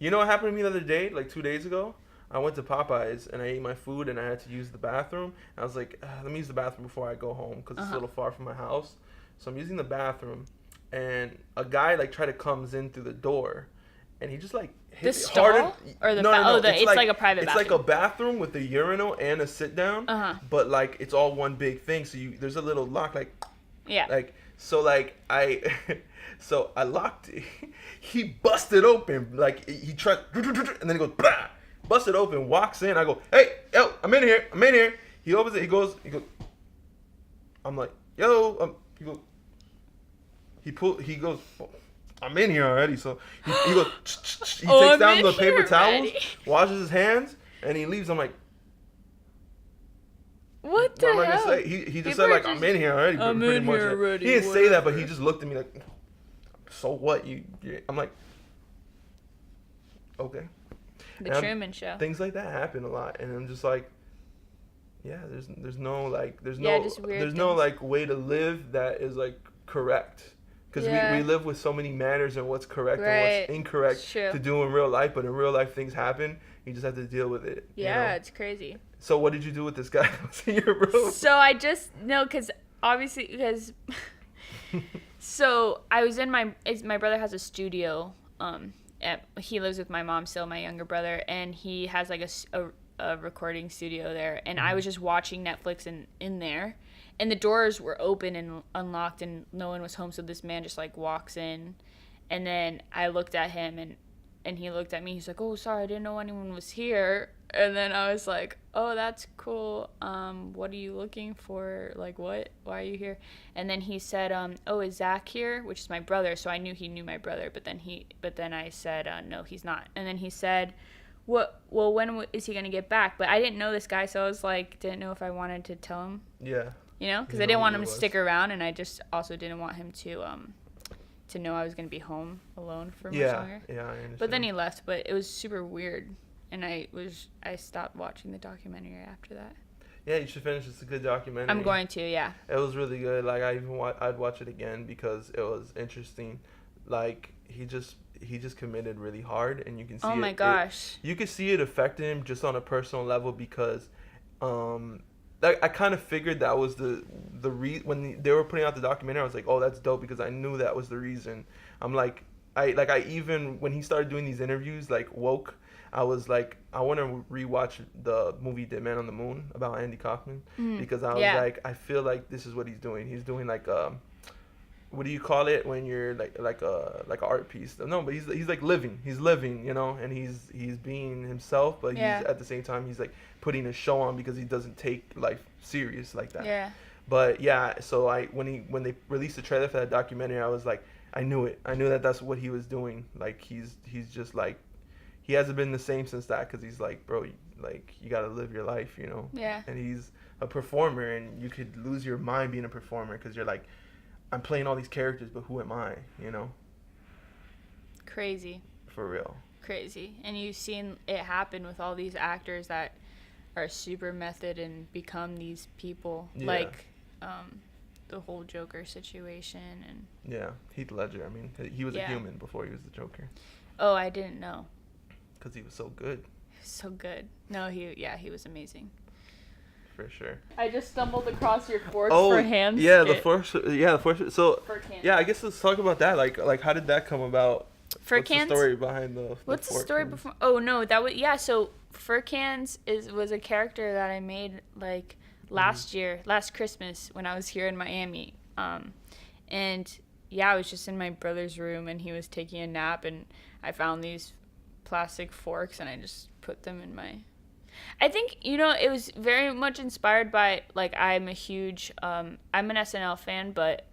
You know what happened to me the other day, like 2 days ago? I went to Popeyes and I ate my food and I had to use the bathroom. And I was like, let me use the bathroom before I go home because it's a little far from my house. So I'm using the bathroom and a guy like comes in through the door and he just like hit the stall or the no, it's like a private bathroom. It's like a bathroom with a urinal and a sit down, but like it's all one big thing. So there's a little lock like so I locked it. He busted open like he tried and then he goes blah, busted open, walks in. I go, hey, yo, I'm in here. He opens it. He goes. I'm like, yo. He goes. I'm in here already. So he goes. He takes down the paper towels, washes his hands, and he leaves. I'm like, what the hell? What am I gonna say? He just said like, I'm in here already. I'm pretty in much. here already. He didn't say that, but he just looked at me like, so what? I'm like, okay. The Truman Show. Things like that happen a lot, and I'm just like, yeah, there's no like way to live that is like correct, because we live with so many manners and what's correct and what's incorrect to do in real life, but in real life things happen. You just have to deal with it. Yeah, it's crazy. So what did you do with this guy that was in your room? So I just because so I was in my brother has a studio. He lives with my mom still, my younger brother, and he has like a recording studio there. And I was just watching Netflix in there, and the doors were open and unlocked, and no one was home. So this man just like walks in, and then I looked at him, and he looked at me. He's like, "Oh, sorry, I didn't know anyone was here." And then I was like, "Oh, that's cool. What are you looking for? Like, what? Why are you here?" And then he said, "Oh, is Zach here?" Which is my brother. So I knew he knew my brother. But then I said, "No, he's not." And then he said, "What? Well, when is he gonna get back?" But I didn't know this guy, so I was like, didn't know if I wanted to tell him. Yeah. You know, because I didn't want him to stick around, and I just also didn't want him to know I was gonna be home alone for much longer. Yeah, I understand. But then he left. But it was super weird. And I stopped watching the documentary after that. Yeah, you should finish. It's a good documentary. I'm going to, yeah. It was really good. Like I'd watch it again because it was interesting. Like he just committed really hard, and you can see. Oh my gosh. You could see it affect him just on a personal level because, I kind of figured that was the when they were putting out the documentary. I was like, oh, that's dope because I knew that was the reason. I'm like, I even when he started doing these interviews like woke. I was like, I want to rewatch the movie Dead Man on the Moon about Andy Kaufman because I was like, I feel like this is what he's doing. He's doing like what do you call it when you're like a art piece? No, but he's like living. He's living, you know, and he's being himself, but he's at the same time he's like putting a show on because he doesn't take life serious like that. Yeah. But yeah, so when they released the trailer for that documentary, I was like, I knew it. I knew that that's what he was doing. Like he's just like. He hasn't been the same since that because he's like, bro, like you gotta live your life, you know. Yeah. And he's a performer, and you could lose your mind being a performer because you're like, I'm playing all these characters, but who am I, you know? Crazy. For real. Crazy, and you've seen it happen with all these actors that are super method and become these people, like the whole Joker situation and. Yeah, Heath Ledger. I mean, he was a human before he was the Joker. Oh, I didn't know. Because he was so good. So good. No, he was amazing. For sure. I just stumbled across your forks for hands. Yeah, the forks. Yeah, the forks. So, Furk hands. yeah, I guess let's talk about that. Like, how did that come about? Furk hands? What's the story behind the What's the story hands? before? Oh, no, that was, yeah, so Furk hands was a character that I made, like, last Christmas, when I was here in Miami. And, yeah, I was just in my brother's room, and he was taking a nap, and I found these plastic forks, and I just put them in my... I think, it was very much inspired by, like, I'm a huge, I'm an SNL fan, but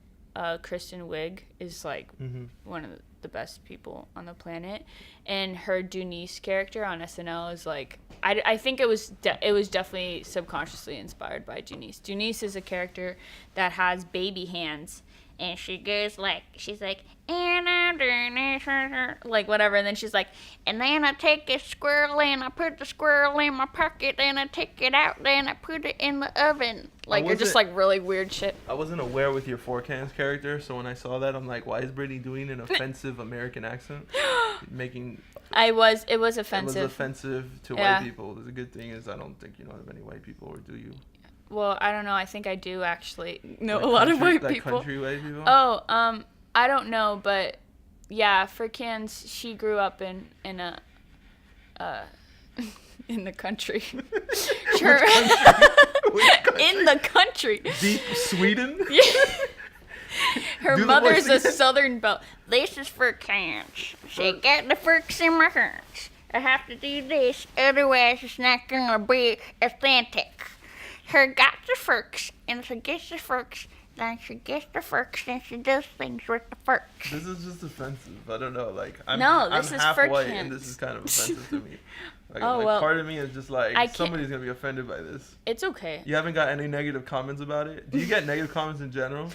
Kristen Wiig is, like, one of the best people on the planet. And her Denise character on SNL is, like, I think it was definitely subconsciously inspired by Denise. Denise is a character that has baby hands. And she goes she's like, and I'm doing this, like whatever. And then she's like, and then I take a squirrel and I put the squirrel in my pocket and I take it out, then I put it in the oven. Like, you're just like really weird shit. I wasn't aware with your Fork Hands character, so when I saw that, I'm like, why is Brittney doing an offensive American accent? It was offensive. It was offensive to white people. The good thing is I don't think you know of any white people, or do you? Well, I don't know. I think I do actually know a lot of white people. Country white people? Oh, I don't know, but yeah, Furk hands, she grew up in a in the country. Sure. Which country? In the country. Deep Sweden? Yeah. Her mother's a Southern belle. This is Furk hands. She got the Furks in my hands. I have to do this, otherwise it's not gonna be authentic. Her got the Furks, and she gets the Furks, then she gets the Furks, and she does things with the Furks. This is just offensive. I don't know. Like, I'm is half Furk white, hands. and this is kind of offensive to me. Like, well, part of me is just like, somebody's going to be offended by this. It's okay. You haven't got any negative comments about it? Do you get negative comments in general?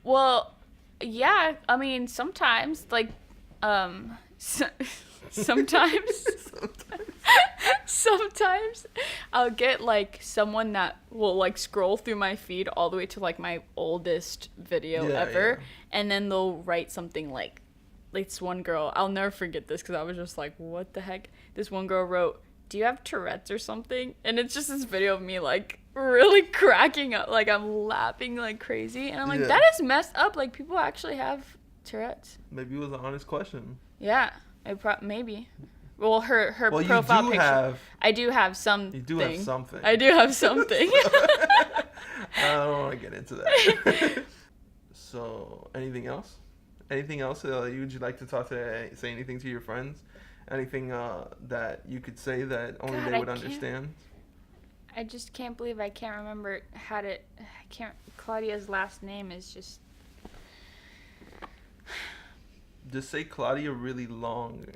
Well, yeah. I mean, sometimes, like, sometimes I'll get like someone that will like scroll through my feed all the way to like my oldest video ever, and then they'll write something like this one girl, I'll never forget this because I was just like, what the heck? This one girl wrote, do you have Tourette's or something? And it's just this video of me like really cracking up, like I'm laughing like crazy, and I'm like, that is messed up. Like, people actually have Tourette's. Maybe it was an honest question. Yeah, maybe. Well, her profile picture. I do have something. You do have something. I do have something. I don't want to get into that. So, anything else? Anything else would you like to talk to? Say anything to your friends? Anything that you could say that only they would understand? I just can't believe I can't remember how to. Claudia's last name is just. Just say Claudia really long. It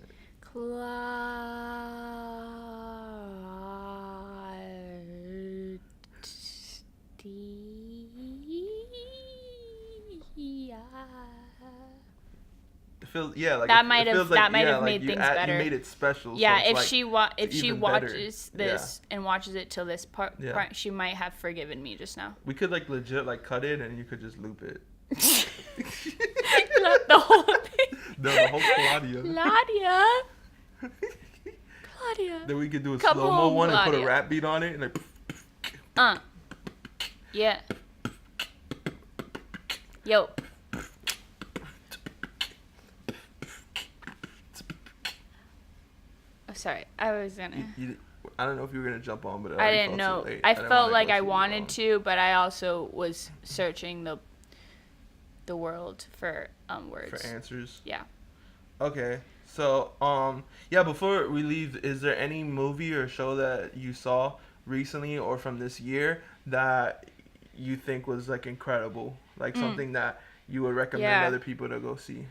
feels like that might have made things better. You made it special. Yeah, so if she watches this and watches it till this part, she might have forgiven me just now. We could like legit like cut it and you could just loop it. The whole thing. No, the whole Claudia. Claudia. Then we could do a slow-mo one and put a rap beat on it and like. Yeah. Yo. Oh, sorry. I was gonna. I don't know if you were gonna jump on, but I didn't know. So I felt like I wanted to, but I also was searching the world for words. For answers. Yeah. Okay. So before we leave, is there any movie or show that you saw recently or from this year that you think was like incredible, like something that you would recommend other people to go see?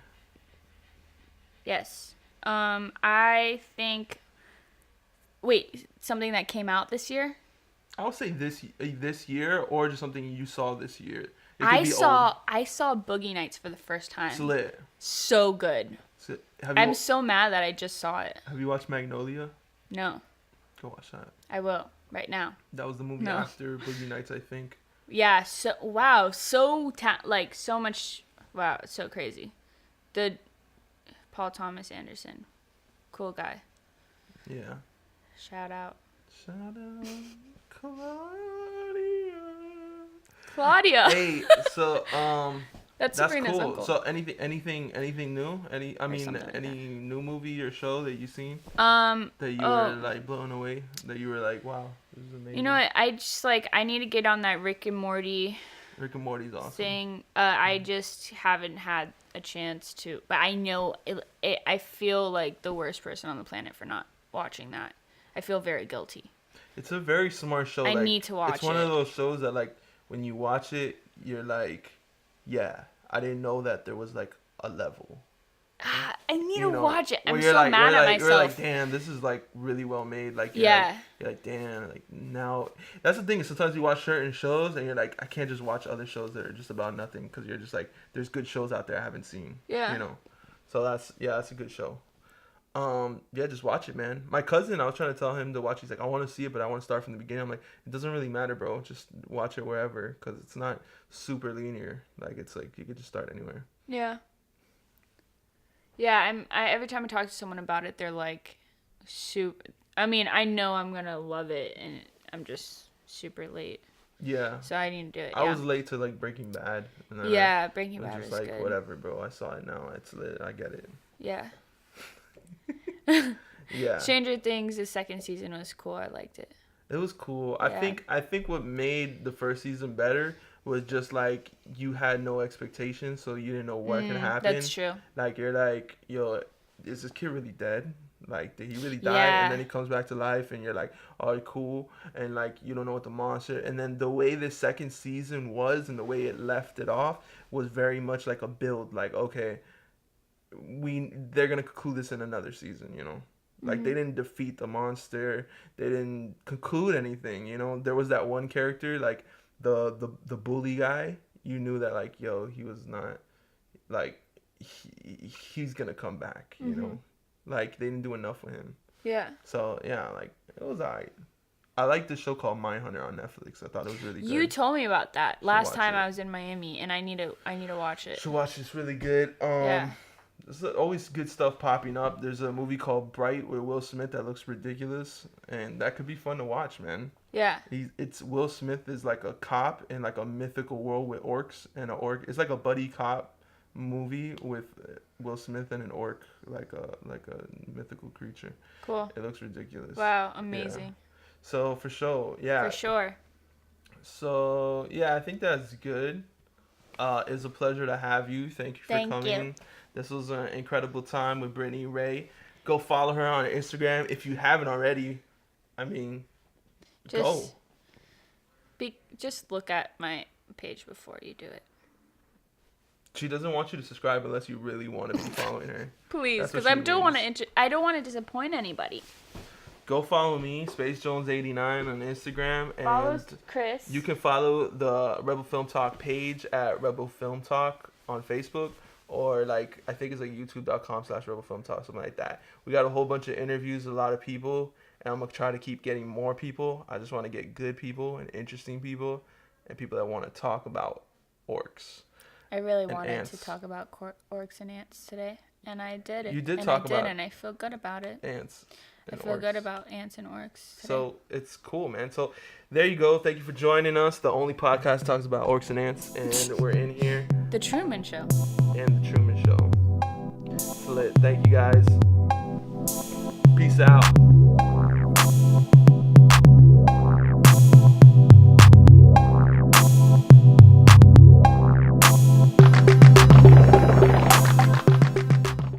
Yes. I think. Wait, something that came out this year? I would say this year, or just something you saw this year. I saw Boogie Nights for the first time. It's lit. So good. I'm so mad that I just saw it. Have you watched Magnolia? No. Go watch that. I will right now. That was the movie after Boogie Nights, I think. Yeah. So wow. So so much. Wow. It's so crazy. The Paul Thomas Anderson, cool guy. Yeah. Shout out. Claudia. Hey, so That's Sabrina's cool. uncle. So anything new? Any new movie or show that you seen? That you were like blown away. That you were like, wow, this is amazing. You know what? I just I need to get on that Rick and Morty. Rick and Morty's awesome. Thing. I just haven't had a chance to, but I know I feel like the worst person on the planet for not watching that. I feel very guilty. It's a very smart show. I need to watch it. It's one of those shows that like when you watch it, you're like, yeah, I didn't know that there was like a level. I need to watch it. I'm so like, mad at myself. You're like, damn, this is like really well made. Like, you're like, damn, like now. That's the thing. Sometimes you watch certain shows and you're like, I can't just watch other shows that are just about nothing because you're just like, there's good shows out there I haven't seen. Yeah. You know, so that's a good show. Yeah, just watch it, man. My cousin, I was trying to tell him to watch. He's like, I want to see it, but I want to start from the beginning. I'm like, it doesn't really matter, bro. Just watch it wherever because it's not super linear. Like, it's like you could just start anywhere. Yeah. Yeah, every time I talk to someone about it, they're like, I mean, I know I'm gonna love it, and I'm just super late. Yeah. So I need to do it. I was late to like Breaking Bad. And then Breaking Bad is like good. Whatever, bro. I saw it now. It's lit. I get it. Yeah. Yeah. Stranger Things, the second season was cool. I liked it. It was cool. Yeah. I think what made the first season better was just like you had no expectations, so you didn't know what can happen. That's true. Like you're like, yo, is this kid really dead? Like, did he really die? Yeah. And then he comes back to life, and you're like, oh, cool. And like, you don't know what the monster. And then the way the second season was, and the way it left it off, was very much like a build. Like, okay, they're gonna conclude this in another season, you know. Like, they didn't defeat the monster. They didn't conclude anything, you know. There was that one character, like the bully guy. You knew that, like, yo, he was not, like, he's gonna come back, you know. Like, they didn't do enough with him. Yeah. So yeah, like, it was alright. I like this show called Mindhunter on Netflix. I thought it was really good. You told me about that last time I was in Miami, and I need to watch it. Should watch it. It's really good. Yeah. There's always good stuff popping up. There's a movie called Bright with Will Smith that looks ridiculous, and that could be fun to watch, man. Yeah. It's Will Smith is like a cop in like a mythical world with orcs and an orc. It's like a buddy cop movie with Will Smith and an orc, like a mythical creature. Cool. It looks ridiculous. Wow, amazing. Yeah. So for sure, yeah. For sure. So yeah, I think that's good. It's a pleasure to have you. Thank you for coming. This was an incredible time with Brittney Rae. Go follow her on Instagram if you haven't already. I mean, go. Just look at my page before you do it. She doesn't want you to subscribe unless you really want to be following her. Please, because I don't want to disappoint anybody. Go follow me, SpaceJones89 on Instagram, and follow Chris. You can follow the Rebel Film Talk page at Rebel Film Talk on Facebook, or like I think it's like YouTube.com/Rebel Film Talk, something like that. We got a whole bunch of interviews with a lot of people, and I'm gonna try to keep getting more people. I just want to get good people and interesting people, and people that want to talk about orcs. I really wanted to talk about orcs and ants today, and I did it. You did talk about it, and I feel good about it. Ants. I feel good about ants and orcs today. So it's cool, man. So there you go. Thank you for joining us. The only podcast talks about orcs and ants, and we're in here. The Truman Show. And the Truman Show. Lit. Thank you guys. Peace out.